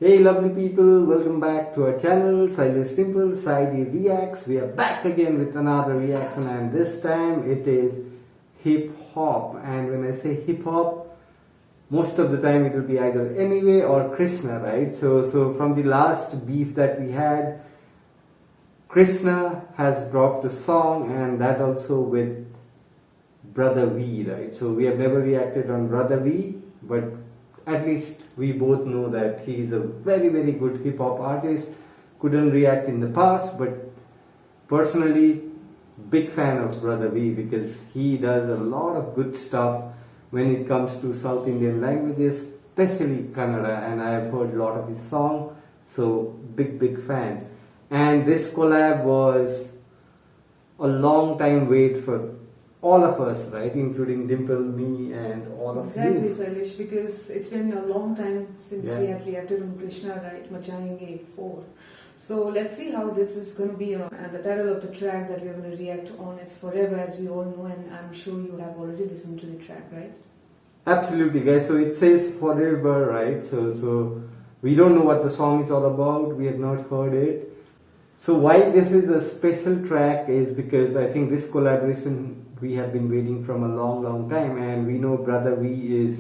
Hey lovely people, welcome back to our channel, Sailesh Dimple, ID Reacts. We are back again with another reaction and this time it is hip hop. And when I say hip hop, most of the time it will be either Anyway or Krsna, right? So from the last beef that we had, Krsna has dropped a song and that also with Brodha V, right? So we have never reacted on Brodha V, but at least we both know that he is a very good hip hop artist. Couldn't react in the past, but personally big fan of Brodha V because he does a lot of good stuff when it comes to South Indian languages, especially Kannada, and I have heard a lot of his songs, so big fan. And this collab was a long time wait for all of us, right, including Dimple, me, and all of you. Exactly, Sailesh, because it's been a long time since we have reacted on Krsna, right, Machayenge 4. So let's see how this is going to be, and the title of the track that we're going to react on is Forever, as we all know, and I'm sure you have already listened to the track, right? Absolutely, guys. So it says Forever, right? So we don't know what the song is all about. We have not heard it. So why this is a special track is because I think this collaboration we have been waiting from a long time, and we know Brodha V is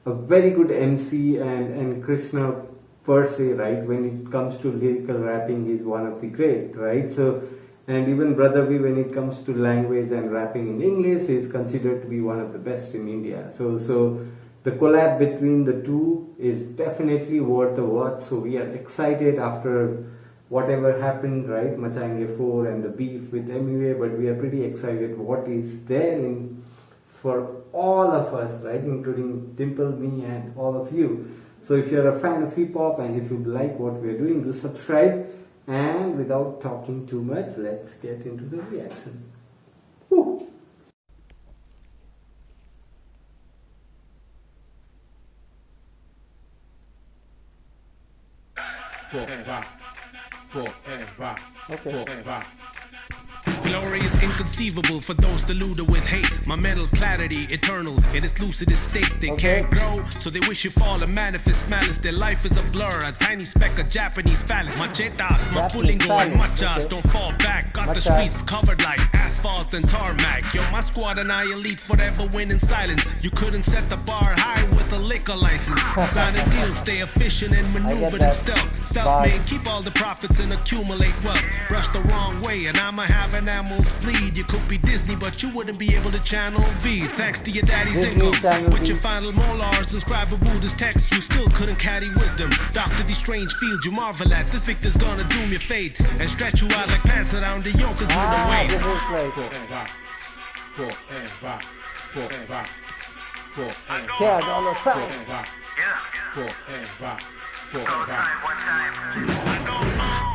a very good MC and Krsna per se, right? When it comes to lyrical rapping, he's one of the great, right? So, and even Brodha V, when it comes to language and rapping in English, is considered to be one of the best in India. So the collab between the two is definitely worth a watch. So we are excited after whatever happened, right, Machayenge 4 and the beef with Anyway, but we are pretty excited what is there in for all of us, right, including Dimple, me, and all of you. So if you're a fan of hip hop and if you like what we are doing, do subscribe. And without talking too much, let's get into the reaction. Woo. Forever. Forever. Glory is inconceivable for those deluded with hate. My mental clarity eternal in its lucidest state. They can't grow, so they wish you fall and manifest malice. Their life is a blur, a tiny speck of Japanese phallus. Machetas, my pulingo and machas don't fall back. Got the streets covered like asphalt and tarmac. Yo, my squad and I elite forever win in silence. You couldn't set the bar high with a liquor license. Signing deals, stay efficient and maneuvered in stealth. Self-made, keep all the profits and accumulate wealth. Brush the wrong way and I'ma have an animals bleed. You could be Disney, but you wouldn't be able to channel V. Thanks to your daddy's income. With your final molars, inscribe a Buddha's text, you still couldn't carry wisdom. Doctor these strange fields you marvel at. This victor's gonna doom your fate and stretch you out like pants around the yoke of the waist. Forever. Forever. Forever. Forever. Forever.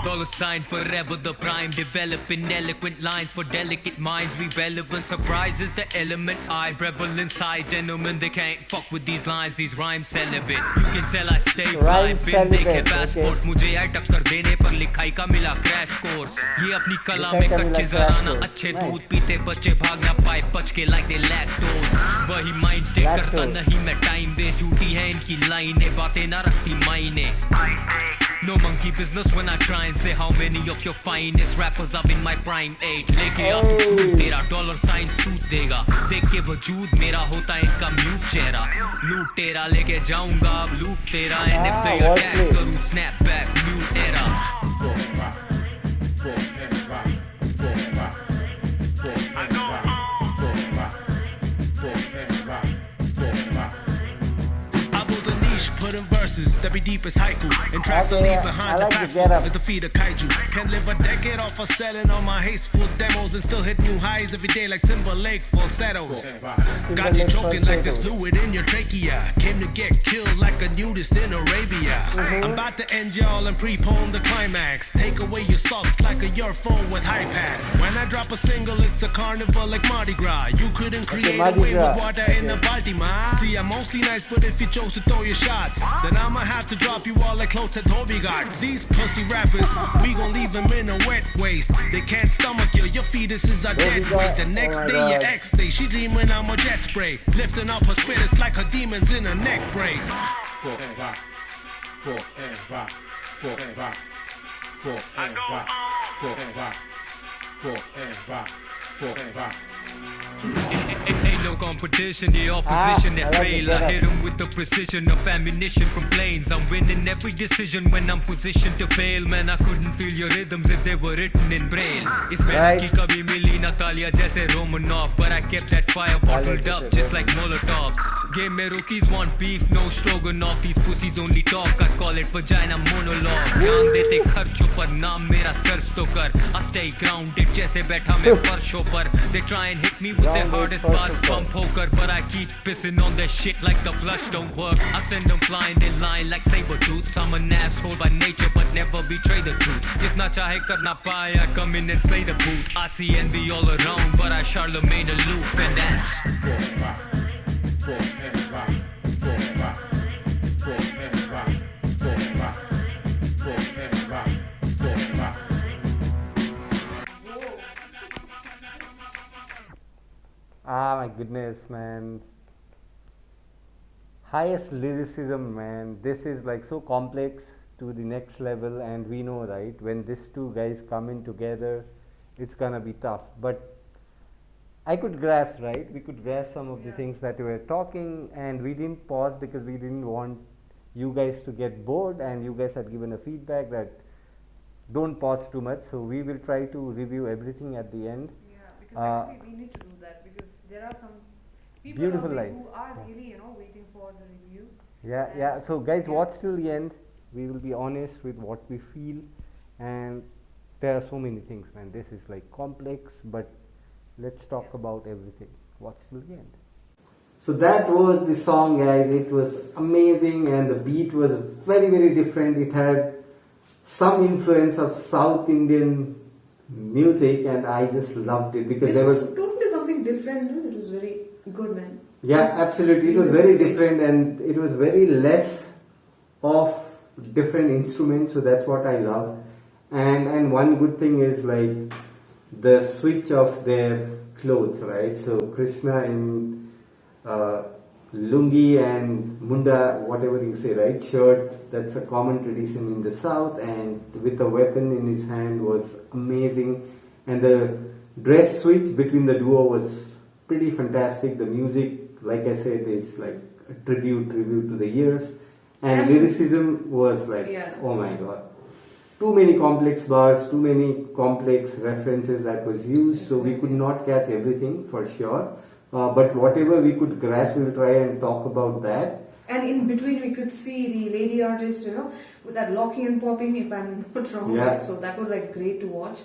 Dollar sign forever, the prime. Developing eloquent lines for delicate minds. Relevant surprises, the element I revel inside. Gentlemen, they can't fuck with these lines. These rhymes celibate. You can tell I stay fly. Bin देखे passport. मुझे यार टक्कर देने पर लिखाई का मिला crash course. ये अपनी कला में कच्चे जराना. अच्छे दूध पीते बच्चे भागना पाए पच के like they lactose. वही mind stay करता नहीं मैं time waste. झूठी है इनकी लाइनें, बातें ना रखती मायने. No monkey business when I try and say how many of your finest rappers are in my prime age. लेके आके खूब तेरा dollar sign सूट देगा. देख के वजूद मेरा होता है इनका mute चेहरा. लूट तेरा लेके जाऊंगा अब लूट तेरा. And if they attack करूँ snap back mute era. Forever. Forever. Forever. Putting verses that be deep as haiku and tracks I leave behind the platform as the feed of kaiju. Can live a decade off of selling all my hasteful demos and still hit new highs every day like Timberlake falsettos. Got you choking like there's fluid in your trachea. Came to get killed like a nudist in Arabia. I'm about to end y'all and prepone the climax. Take away your socks like a earphone with high pass. When I drop a single, it's a carnival like Mardi Gras. You couldn't create a wave with water in the Baltimore. See, I'm mostly nice, but if you chose to throw your shots, then I'ma have to drop you all like close to Toby Guards. These pussy rappers, we gon' leave them in a wet waste. They can't stomach you, your fetuses are dead weight. The next day your ex day, she dreaming I'm a jet spray. Lifting up her spirits like her demons in a neck brace. Forever. forever, forever, forever, forever, forever, forever. Ain't no competition, the opposition they fail. I hit 'em with the precision of ammunition from planes. I'm winning every decision when I'm positioned to fail. Man, I couldn't feel your rhythms if they were written in braille. Is Right. ki kabhi mili na talia jaise Romanov, but I kept that fire bottled up just like Molotovs. Game mein rookies want beef, no stroganoff. These pussies only talk, I call it vagina monologue. Dhyan dete kharchon par, naam mera search to kar. I stay grounded jaise baitha main farshon par. They try and hit me with their hardest bars, pump poker, but I keep pissing on their shit like the flush don't work. I send them flying in line like saber tooths. I'm an asshole by nature, but never betray the truth. Jitna chahe karna paaye, I come in and slay the booth. I see envy all around, but I Charlemagne aloof, and that's Forever, forever, forever, forever, forever, forever, forever. Ah, my goodness, man. Highest lyricism, man. This is like so complex to the next level, and we know, right, when these two guys come in together, it's gonna be tough. But I could grasp, right? We could grasp some of the things that we were talking, and we didn't pause because we didn't want you guys to get bored, and you guys had given a feedback that don't pause too much, so we will try to review everything at the end. Yeah, because Uh, actually we need to do that because there are some people Beautiful out there line. who are really, waiting for the review. Yeah. So guys, Yeah. watch till the end. We will be honest with what we feel, and there are so many things, man. This is like complex, but let's talk about everything. Watch till the end. So that was the song, guys. It was amazing, and the beat was very, very different. It had some influence of South Indian music, and I just loved it because This there was was. totally something different. No? It was very good, man. Yeah, absolutely. It was very different, and it was very less of different instruments, so that's what I love. And one good thing is like the switch of their clothes, right? So Krishna in lungi and munda, whatever you say, right? Shirt, that's a common tradition in the south, and with a weapon in his hand was amazing. And the dress switch between the duo was pretty fantastic. The music, like I said, is like a tribute to the years. And lyricism was like, oh my god. Too many complex bars, too many complex references that was used, so we could not catch everything for sure. But whatever we could grasp, we'll try and talk about that. And in between, we could see the lady artist, with that locking and popping, if I'm not wrong. Yeah. Right? So that was like great to watch.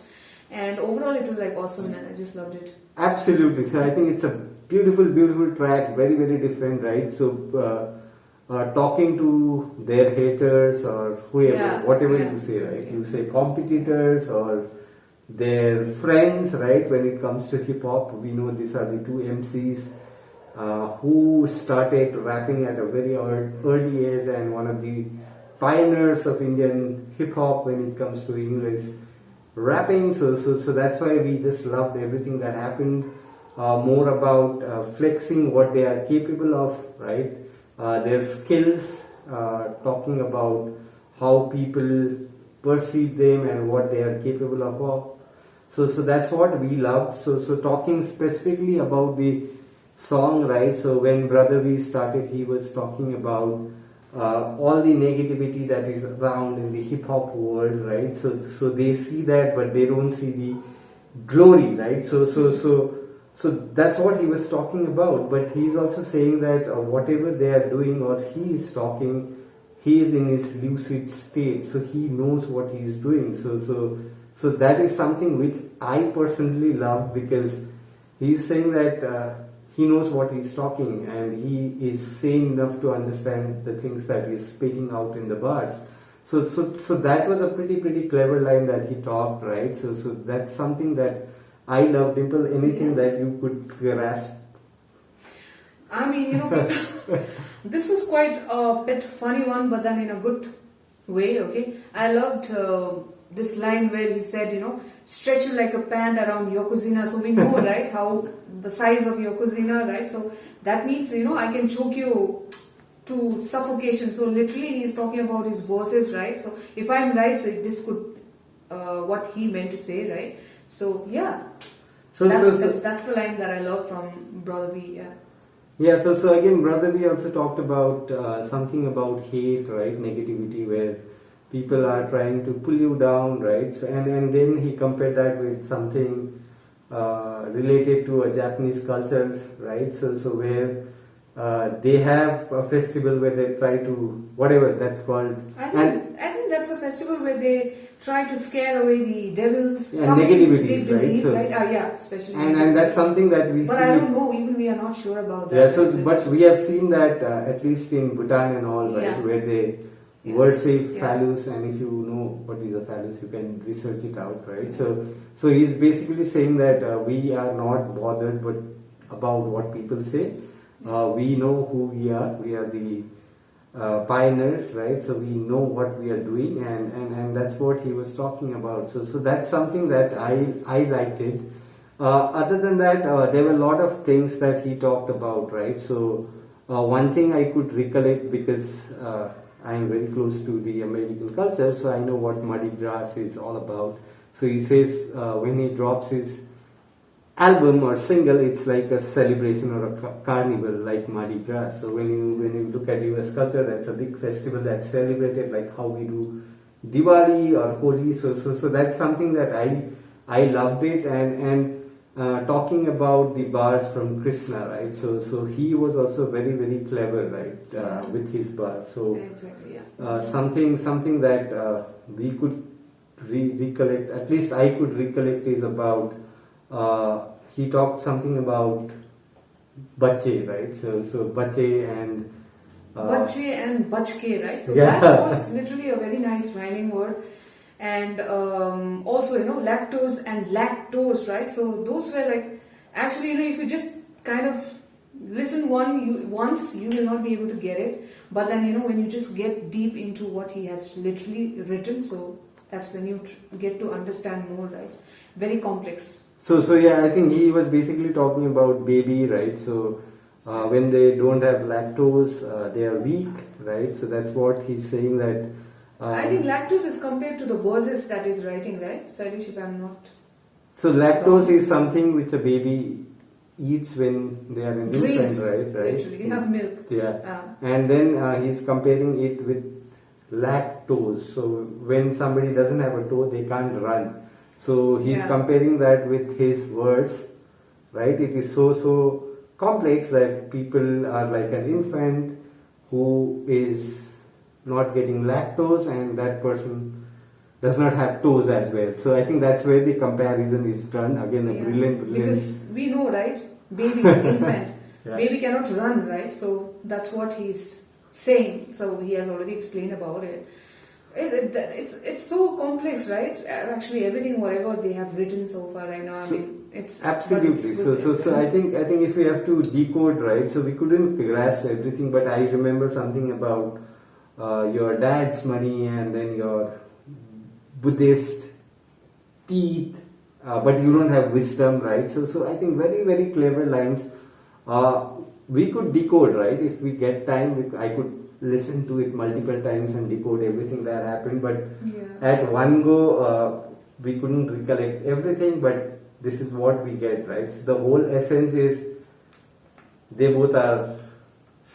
And overall, it was like awesome, man. I just loved it. Absolutely. So I think it's a beautiful, beautiful track, very, very different, right? So talking to their haters or whoever, whatever you say, right? You say competitors or their friends, right? When it comes to hip hop, we know these are the two MCs who started rapping at a very early age and one of the pioneers of Indian hip hop when it comes to English rapping. So that's why we just loved everything that happened. More about flexing what they are capable of, right? Their skills, talking about how people perceive them and what they are capable of. So that's what we loved. So talking specifically about the song, right? So when BrodhaV started, he was talking about all the negativity that is around in the hip hop world, right? So they see that, but they don't see the glory, right? So that's what he was talking about. But he's also saying that whatever they are doing or he is talking, he is in his lucid state, so he knows what he is doing. So that is something which I personally love, because he's saying that he knows what he's talking and he is sane enough to understand the things that he's speaking out in the bars. So that was a pretty clever line that he talked, right? So that's something that I love. Dimple, anything that you could grasp? I mean, this was quite a bit funny one, but then in a good way, okay? I loved this line where he said, stretch you like a pant around Yokozuna. So we know, right, how the size of Yokozuna, right? So that means, I can choke you to suffocation. So literally he's talking about his verses, right? So if I'm right, so this could what he meant to say, right? So yeah, that's the line that I love from Brodha V. Yeah. Yeah, so again, BrodhaV also talked about something about hate, right? Negativity, where people are trying to pull you down, right? So, and then he compared that with something related to a Japanese culture, right? So where they have a festival where they try to, whatever that's called. I think that's a festival where they try to scare away the devils. Yeah, something negativities, they believe, right? So, yeah, especially. And that's something that we but see. I don't know, even we are not sure about that. Yeah, so but we have seen that at least in Bhutan and all, right, Yeah. where they Yeah. worship Yeah. phallus, and if you know what is a phallus, you can research it out, right? So he's basically saying that we are not bothered but about what people say. We know who we are. We are the pioneers, right? So we know what we are doing, and that's what he was talking about. So that's something that I liked it. Other than that, there were a lot of things that he talked about, right? So one thing I could recollect, because I am very close to the American culture, so I know what Muddy Grass is all about. So he says when he drops his album or single, it's like a celebration or a carnival like Mardi Gras. So when you look at US culture, that's a big festival that's celebrated like how we do Diwali or Holi. So that's something that I loved it, and talking about the bars from Krsna, right? So he was also very, very clever, right, with his bars. So Exactly, yeah. something that we could recollect, at least I could recollect, is about he talked something about bache, right? So bache and Bache and bachke, right? So Yeah. that was literally a very nice rhyming word. And also, lactose and lactose, right? So those were like, actually, if you just kind of listen once, you will not be able to get it. But then, when you just get deep into what he has literally written, so that's when you get to understand more, right? Very complex. So yeah, I think he was basically talking about baby, right? So when they don't have lactose, they are weak, right? So that's what he's saying, that I think lactose is compared to the verses that is writing, right? Sailesh, if I'm not. so lactose is something which a baby eats when they are an Drinks, infant, right? literally. They have milk. Yeah. And then he's comparing it with lactose. So when somebody doesn't have a toe, they can't run. So he's Yeah. comparing that with his words, right? It is so complex that people are like an infant who is not getting lactose, and that person does not have toes as well. So I think that's where the comparison is done. Again, a Yeah. brilliant. Because we know, right? Baby, infant. Yeah. Baby cannot run, right? So that's what he's saying. So he has already explained about it. It's so complex, right? Actually, everything, whatever they have written so far right now, it's Absolutely. but it's good. So I think if we have to decode, right? So we couldn't grasp everything, but I remember something about your dad's money, and then your Buddhist teeth, but you don't have wisdom, right? So I think very, very clever lines. We could decode, right? If we get time, I could listen to it multiple times and decode everything that happened, but Yeah. at one go we couldn't recollect everything, but this is what we get, right? So the whole essence is they both are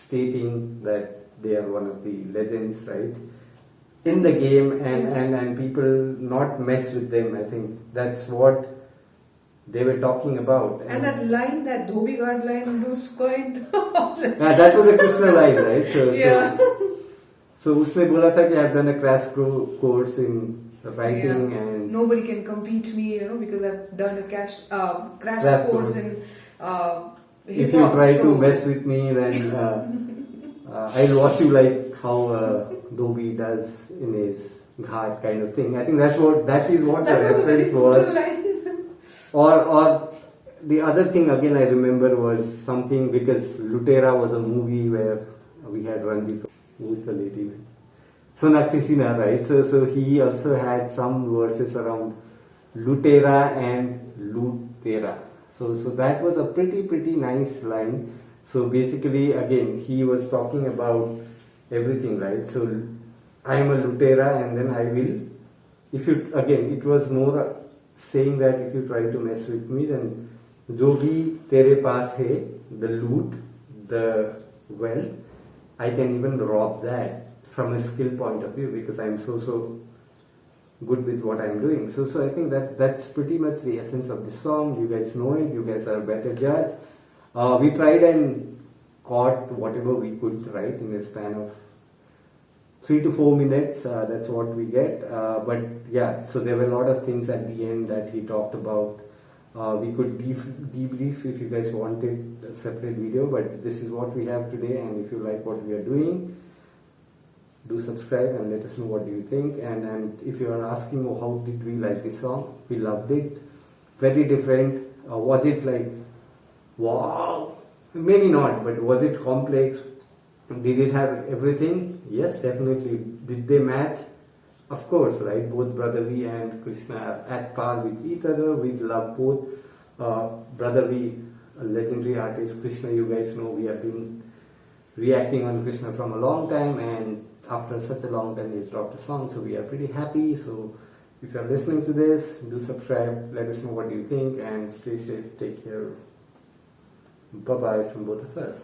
stating that they are one of the legends, right, in the game, and people not mess with them. I think that's what they were talking about. And that line, that Dhobi Guard line, was quite. Yeah, that was a Krishna line, right? Yeah. So उसने बोला था कि I've done a crash course in writing, Yeah. and Nobody can compete me, because I've done a crash Crash course course. in if you try to mess with me, then I'll wash you like how Dhobi does in his ghat kind of thing. I think that is what that the was a very reference cool was. line. Or the other thing again I remember was something, because Lutera was a movie where we had Ranbir. Who is the lady? Sonakshi Sinha, right? So he also had some verses around Lutera and Lutera. So that was a pretty nice line. So basically, again, he was talking about everything, right? So I am a Lutera, and then I will, if you, again, it was more saying that if you try to mess with me, then जो भी तेरे पास है, the loot, the wealth, I can even rob that from a skill point of view, because I'm so good with what I'm doing. So I think that's pretty much the essence of the song. You guys know it. You guys are a better judge. We tried and caught whatever we could, right, in a span of 3 to 4 minutes. That's what we get. But yeah, so there were a lot of things at the end that he talked about. We could debrief if you guys wanted a separate video, but this is what we have today. And if you like what we are doing, do subscribe and let us know what do you think. And if you are asking, oh, how did we like this song, we loved it. Very different. Was it like, wow? Maybe not, but was it complex? Did it have everything? Yes, definitely. Did they match? Of course, right? Both BrodhaV and Krsna are at par with each other. We love both. BrodhaV, a legendary artist. Krsna, you guys know, we have been reacting on Krsna from a long time, and after such a long time he's dropped a song, so we are pretty happy. So if you are listening to this, do subscribe, let us know what you think, and stay safe, take care. Bye bye from both of us.